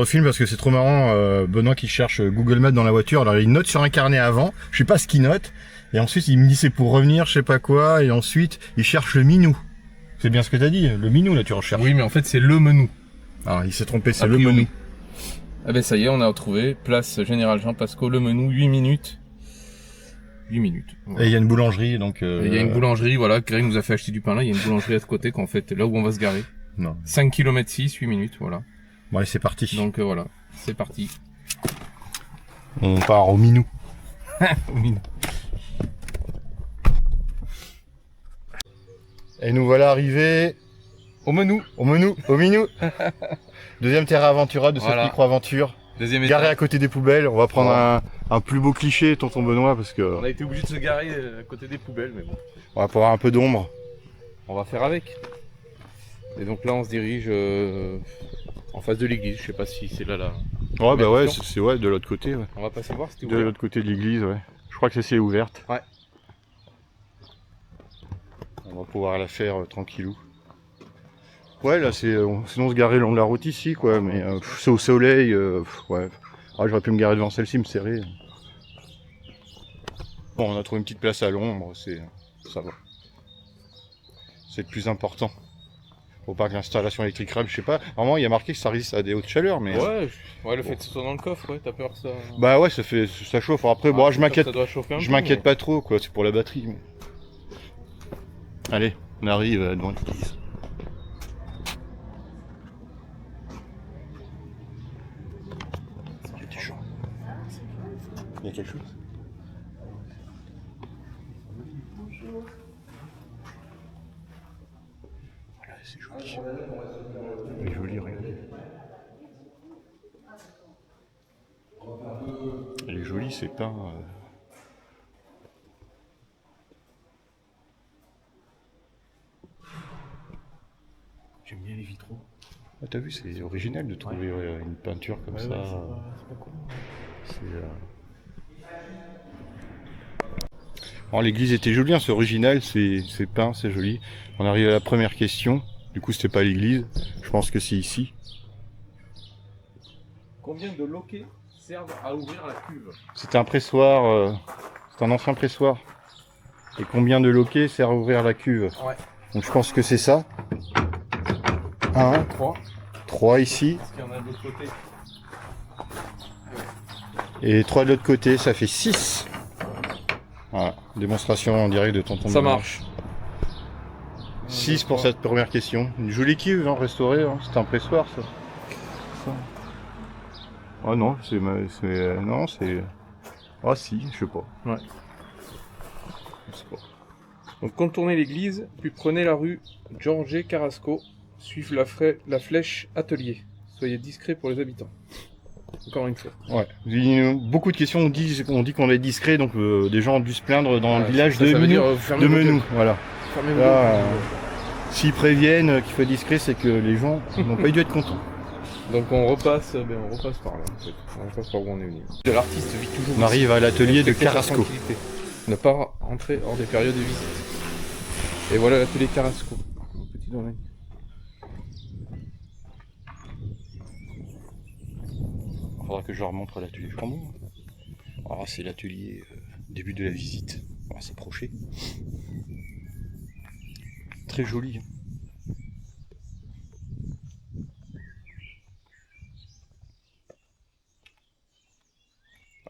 filme parce que c'est trop marrant. Benoît qui cherche Google Maps dans la voiture, alors il note sur un carnet avant, je sais pas ce qu'il note, et ensuite il me dit c'est pour revenir, je sais pas quoi, et ensuite il cherche le Minou. C'est bien ce que t'as dit, le Minou là tu recherches. Oui, mais en fait c'est le menu. Ah, il s'est trompé, c'est A le priori. menu. Ah ben ça y est, on a retrouvé. Place Général Jean Pasco, le menu, 8 minutes. 8 minutes. Voilà. Et il y a une boulangerie, donc... Et il y a une boulangerie, voilà, Greg nous a fait acheter du pain là, il y a une boulangerie à ce côté qu'en fait, là où on va se garer. Non. 5 km 6, 8 minutes, voilà. Bon allez, c'est parti. Donc voilà, c'est parti. On part au Minou. Et nous voilà arrivés Au menu. au Minou. Deuxième terrain Aventura de cette Voilà. micro-aventure. Deuxième Garé étape. à côté des poubelles. On va prendre un plus beau cliché, tonton Benoît, parce que On a été obligé de se garer à côté des poubelles, mais bon. on va pouvoir avoir un peu d'ombre. On va faire avec. Et donc là, on se dirige en face de l'église. Je sais pas si c'est là. Ouais, bah ouais, Attention. c'est ouais, de l'autre côté. Ouais. On va passer voir, c'était De ouvert. l'autre côté de l'église, ouais. Je crois que celle-ci est ouverte. Ouais. On va pouvoir la faire tranquillou. Ouais, là, c'est sinon se garer le long de la route ici, quoi. Mais c'est au soleil, ouais. Ah, j'aurais pu me garer devant celle-ci, me serrer. Bon, on a trouvé une petite place à l'ombre, ça va. C'est le plus important. Faut pas que l'installation électrique rame, je sais pas. Normalement, il y a marqué que ça résiste à des hautes chaleurs, mais... Ouais, le fait que ce soit dans le coffre, ouais, t'as peur que ça... Bah ouais, ça chauffe. Après, bon, je m'inquiète. Ça doit chauffer un Je peu, m'inquiète mais- pas trop, quoi. C'est pour la batterie. Mais... Allez, on arrive devant l'église. C'était chaud. Il y a quelque chose? Voilà, c'est joli. C'est joli, regardez. Elle est jolie, c'est peint. J'aime bien les vitraux. Ah, t'as vu, c'est original de trouver une peinture comme ça. c'est pas cool. Bon, l'église était jolie, hein, c'est original, c'est peint, c'est joli. On arrive à la première question. Du coup, c'était pas l'église. Je pense que c'est ici. Combien de loquets servent à ouvrir la cuve? C'est un pressoir, c'est un ancien pressoir. Et combien de loquets sert à ouvrir la cuve? Ouais. Donc je pense que c'est ça. 1, 3. 3 ici. Est-ce qu'il y en a de l'autre côté? Et 3 de l'autre côté, ça fait 6. Voilà, démonstration en direct de tonton. Ça Benoît. marche. 6 pour cette première question. Une jolie cuve, hein, restaurée, hein. C'est un pressoir ça. Ah non, non, c'est... Ah si, je sais pas. Ouais. Je sais pas. Donc contournez l'église, puis prenez la rue Georges Carrasco, suivez la flèche atelier. Soyez discret pour les habitants. Encore une fois. Ouais. Beaucoup de questions on dit qu'on est discret, donc des gens ont dû se plaindre dans le village ça de veut Menou. dire, fermez De vos Menou, gueules. voilà. Fermez vos Là, gueules. s'ils préviennent qu'il faut être discret, c'est que les gens n'ont pas dû être contents. Donc on repasse par là. En fait. On repasse par où on est venu. L'artiste vit toujours. On arrive à l'atelier de Respectez sa Carrasco. tranquillité. Ne pas entrer hors des périodes de visite. Et voilà l'atelier Carrasco. Un petit domaine. Il faudra que je leur montre l'atelier Chambon. Ah, c'est l'atelier début de la visite. On va s'approcher. Très joli. Hein.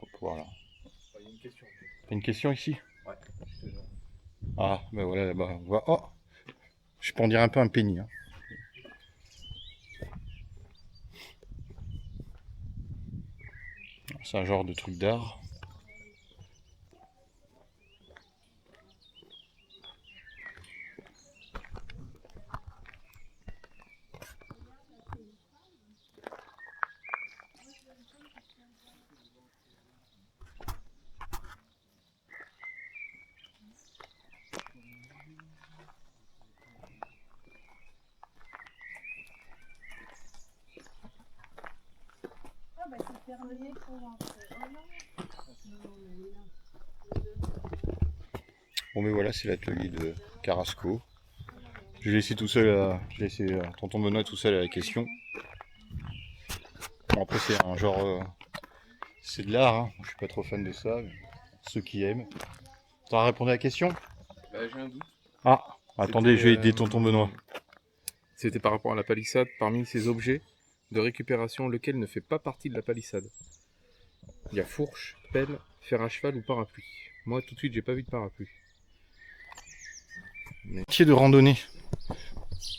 Hop, voilà. Il y a une question. T'as une question ici? Ouais. Ah, ben voilà, là-bas. On voit... Oh, je peux en dire un peu un penny. Hein. C'est un genre de truc d'art. Ah bah c'est fermé pour rentrer. Oh non. Bon, mais voilà, c'est l'atelier de Carrasco. Je l'ai laissé tout seul j'ai laissé tonton Benoît tout seul à la question. Bon, après, c'est un genre. C'est de l'art, hein. Je suis pas trop fan de ça. Mais ceux qui aiment. T'as répondu à la question? Bah, j'ai un doute. Ah, attendez, je vais C'était, aider tonton Benoît. C'était par rapport à la palissade. Parmi ces objets de récupération, lequel ne fait pas partie de la palissade? Il y a fourche, pelle, fer à cheval ou parapluie. Moi, tout de suite, j'ai pas vu de parapluie. Pied de randonnée.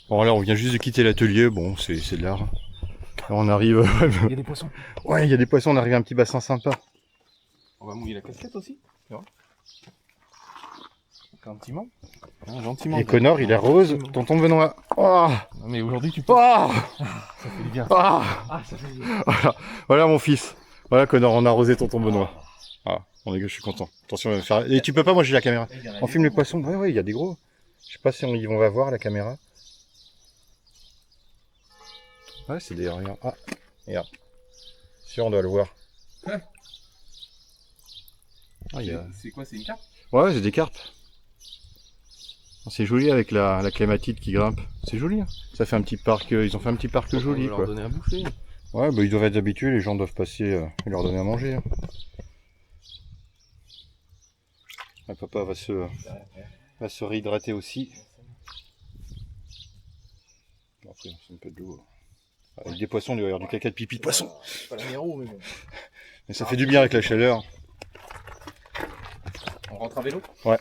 Bon, là, on vient juste de quitter l'atelier. Bon, c'est de l'art. Là, on arrive. Il y a des poissons. Ouais, il y a des poissons. On arrive à un petit bassin sympa. On va mouiller la casquette aussi. Tu vois. Gentiment. Ah, gentiment. Et Connor, il est rose. Tonton Benoît. Oh, Non, mais aujourd'hui, tu peux. oh, Ça fait du bien. oh. Ça fait du bien. Voilà mon fils. Voilà Connor, on a arrosé tonton Benoît. Ah, je suis content. Attention, on va faire. Et tu peux pas, moi j'ai la caméra. On filme les poissons. Ouais, il y a des gros. Je sais pas si on va voir la caméra. Ouais, c'est des. Regarde. Ah, regarde. Si on doit le voir. Ouais. Ah, il y a... C'est quoi, c'est une carte? Ouais, c'est des carpes. C'est joli avec la clématite qui grimpe. C'est joli. Hein. Ça fait un petit parc. Ils ont fait un petit parc joli, On va quoi. leur donner à bouffer. Ouais, bah ils doivent être habitués. Les gens doivent passer et leur donner à manger. Hein. Ah, papa va se réhydrater aussi. Bon, après, c'est un peu de l'eau. Avec des poissons, il doit y avoir du caca de pipi de poisson. Pas la méro, mais bon. Mais ça fait du bien avec la chaleur. On rentre à vélo? Ouais.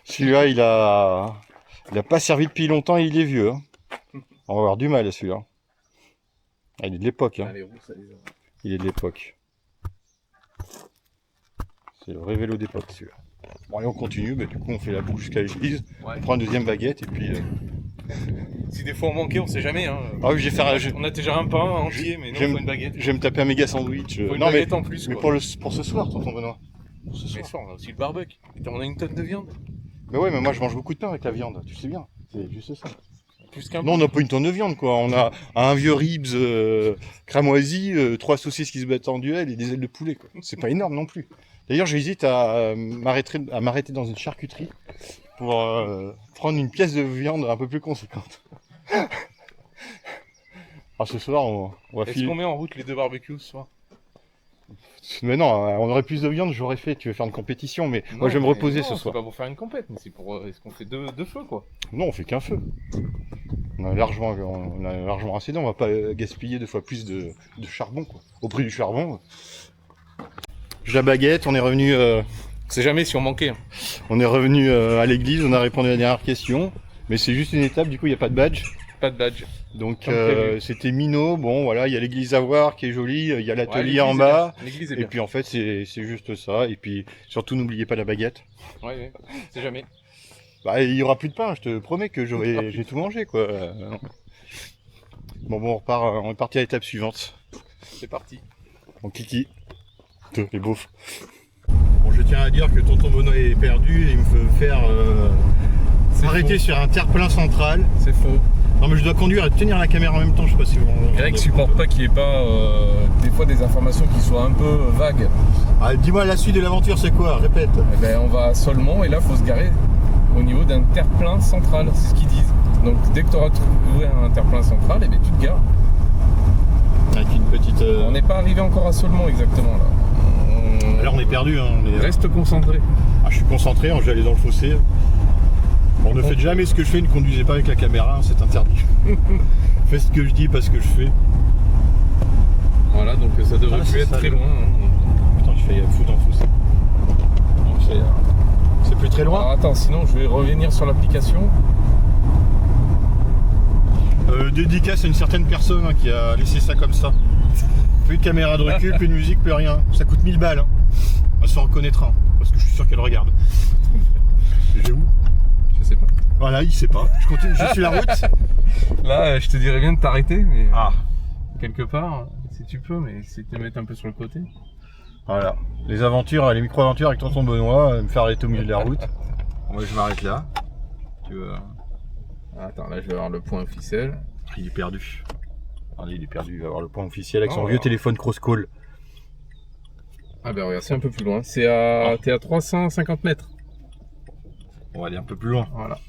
Celui-là, il a pas servi depuis longtemps et il est vieux. Hein. On va avoir du mal à celui-là. Ah, il est de l'époque. Hein. Ah, les roues, ça les a. Il est de l'époque. C'est le vrai vélo d'époque celui-là. Bon allez, on continue, mais du coup on fait la boucle jusqu'à l'église. Ouais. On prend une deuxième baguette et puis... Si des fois on manquait, on sait jamais. Hein. Ah oui, je vais faire... On a déjà un pain entier, mais non, j'aime- faut une baguette. Je vais me taper un méga sandwich. Faut une Non mais, baguette en plus. mais Quoi. pour ce soir, tonton Benoît. Pour ce Mais soir. ça, on a aussi le barbecue. On a une tonne de viande. Mais ouais, mais moi je mange beaucoup de pain avec la viande, tu sais bien. C'est juste ça. Plus qu'un Non, on n'a pas une tonne de viande quoi. On a un vieux ribs cramoisi, 3 saucisses qui se battent en duel et des ailes de poulet quoi. C'est pas énorme non plus. D'ailleurs, j'hésite à m'arrêter dans une charcuterie pour prendre une pièce de viande un peu plus conséquente. Alors ce soir, on va Est-ce filer. qu'on met en route les deux barbecues ce soir? Mais non, on aurait plus de viande, j'aurais fait. Tu veux faire une compétition, mais moi je vais me reposer ce soir. C'est pas pour faire une compète, mais c'est pour. Est-ce qu'on fait deux feux quoi? Non, on fait qu'un feu. On a largement assez d'eau, on va pas gaspiller 2 fois plus de charbon quoi. Au prix du charbon. J'ai la baguette, on est revenu On sait jamais si on manquait. Hein. à l'église, on a répondu à la dernière question, mais c'est juste une étape, du coup il n'y a pas de badge. Pas de badge. Donc Comme prévu. c'était minot, bon voilà, il y a l'église à voir qui est jolie, il y a l'atelier Ouais, en l'église est bas, bien. L'église est et bien. puis en fait c'est juste ça, et puis surtout n'oubliez pas la baguette. Ouais, c'est jamais. Bah il y aura plus de pain, je te promets que j'ai tout mangé quoi. Bon on repart, on est parti à l'étape suivante. C'est parti. Mon kiki. Les beaufs. Bon, je tiens à dire que tonton Benoît est perdu et il me fait faire arrêter sur un terre-plein central. C'est faux. Non mais je dois conduire et tenir la caméra en même temps, je sais pas si vous... Greg supporte pas qu'il n'y ait pas des fois des informations qui soient un peu vagues. Ah, dis-moi la suite de l'aventure c'est quoi? Répète. Eh ben, on va à Solmont et là faut se garer au niveau d'un terre-plein central, c'est ce qu'ils disent. Donc dès que tu auras trouvé un terre-plein central, eh ben, tu te gares. Avec une petite... On n'est pas arrivé encore à Solmont exactement là. Alors on est perdu, hein. Reste concentré. Ah, je suis concentré, hein, je vais aller dans le fossé. Bon, ne faites jamais ce que je fais, ne conduisez pas avec la caméra, hein, c'est interdit. Faites ce que je dis, pas ce que je fais. Voilà, donc ça devrait Ah, plus c'est être ça, très le- loin. Hein. Putain, je fais foutre dans le fossé. Donc, c'est plus très loin. Alors attends, sinon je vais revenir sur l'application. Dédicace à une certaine personne hein, qui a laissé ça comme ça. Plus de caméra de recul, plus de musique, plus rien. Ça coûte 1000 balles. Hein. Elle se reconnaîtra, hein, parce que je suis sûr qu'elle regarde. J'ai où? Je sais pas. Voilà, il sait pas. Je continue, je suis la route. Là, je te dirais bien de t'arrêter, mais Ah, quelque part, si tu peux, mais c'est de te mettre un peu sur le côté. voilà. Les aventures, les micro-aventures avec tonton Benoît, me faire arrêter au milieu de la route. Moi, je m'arrête là. Tu veux... Attends, là, je vais avoir le point officiel. Il est perdu. Allez, il est perdu, il va avoir le point officiel avec son Oh. vieux téléphone cross-call. Ah ben regarde, c'est un peu plus loin. C'est à... T'es à 350 mètres. On va aller un peu plus loin. Voilà.